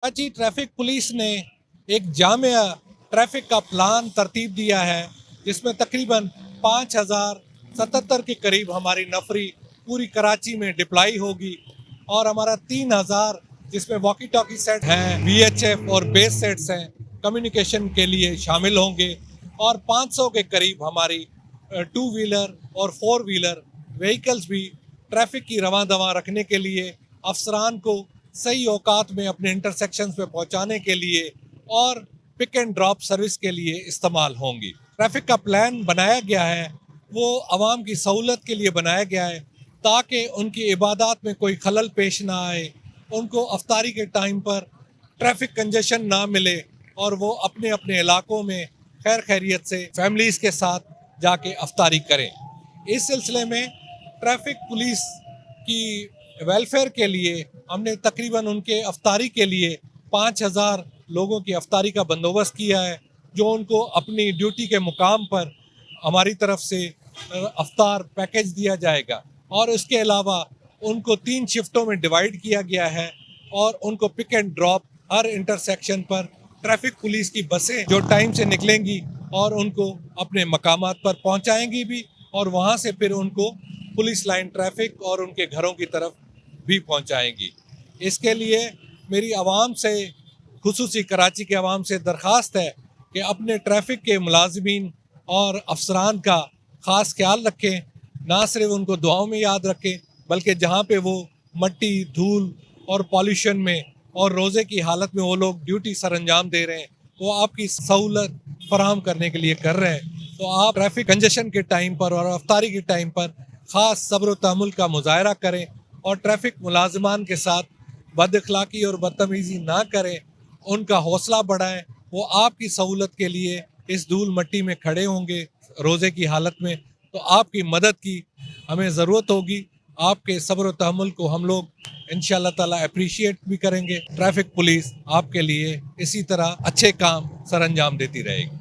Karachi traffic police ने एक Jamia traffic का प्लान तरतीब दिया है, जिसमें तकरीबन 5077 के करीब हमारी नफरी पूरी कराची में डिप्लाई होगी और हमारा 3000 जिसमें वॉकी टॉकी सेट हैं, VHF और बेस सेट्स हैं, कम्युनिकेशन के लिए शामिल होंगे और 500 के करीब हमारी टू व्हीलर और फोर व्हीलर व्हीकल्स भी ट्रैफिक की रवां दवा रखने के लिए अफसरान को सही औकात में अपने इंटरसेक्शंस पे पहुंचाने के लिए और पिक एंड ड्रॉप सर्विस के लिए इस्तेमाल होंगी। ट्रैफिक का प्लान बनाया गया है, वो आवाम की सहूलत के लिए बनाया गया है ताकि उनकी इबादत में कोई खलल पेश ना आए, उनको अफ्तारी के टाइम पर ट्रैफिक कंजेशन ना मिले और वो अपने अपने इलाकों में खैर खैरियत से फैमिलीज़ के साथ जाके अफ्तारी करें। इस सिलसिले में ट्रैफिक पुलिस की वेलफेयर के लिए हमने तकरीबन उनके अफ्तारी के लिए 5000 लोगों की अफ्तारी का बंदोबस्त किया है, जो उनको अपनी ड्यूटी के मुकाम पर हमारी तरफ से अफ्तार पैकेज दिया जाएगा और इसके अलावा उनको 3 शिफ्टों में डिवाइड किया गया है और उनको पिक एंड ड्रॉप हर इंटरसेक्शन पर ट्रैफिक पुलिस की बसें जो टाइम से निकलेंगी और उनको अपने मकामात पर पहुंचाएंगी भी और वहां से फिर उनको पुलिस लाइन ट्रैफिक और उनके घरों की तरफ भी पहुंचाएंगी। इसके लिए मेरी आवाम से, खुसूसी कराची के आवाम से दरख्वास्त है कि अपने ट्रैफिक के मुलाजमीन और अफसरान का ख़ास ख्याल रखें, ना सिर्फ उनको दुआओं में याद रखें बल्कि जहाँ पे वो मट्टी, धूल और पॉल्यूशन में और रोज़े की हालत में वो लोग ड्यूटी सर अंजाम दे रहे हैं, वो आपकी सहूलत फराहम करने के लिए कर रहे हैं। तो आप ट्रैफिक कंजेशन के टाइम पर और अफ्तारी के टाइम पर ख़ास सब्र तहम्मुल का मुजाहरा करें और ट्रैफिक मुलाजमान के साथ बद अखलाकी और बदतमीज़ी ना करें, उनका हौसला बढ़ाएं। वो आपकी सहूलत के लिए इस धूल मट्टी में खड़े होंगे रोज़े की हालत में, तो आपकी मदद की हमें ज़रूरत होगी। आपके सब्र तहम्मुल को हम लोग इंशाअल्लाह ताला अप्रिशिएट भी करेंगे। ट्रैफिक पुलिस आपके लिए इसी तरह अच्छे काम सर अंजाम देती रहेगी।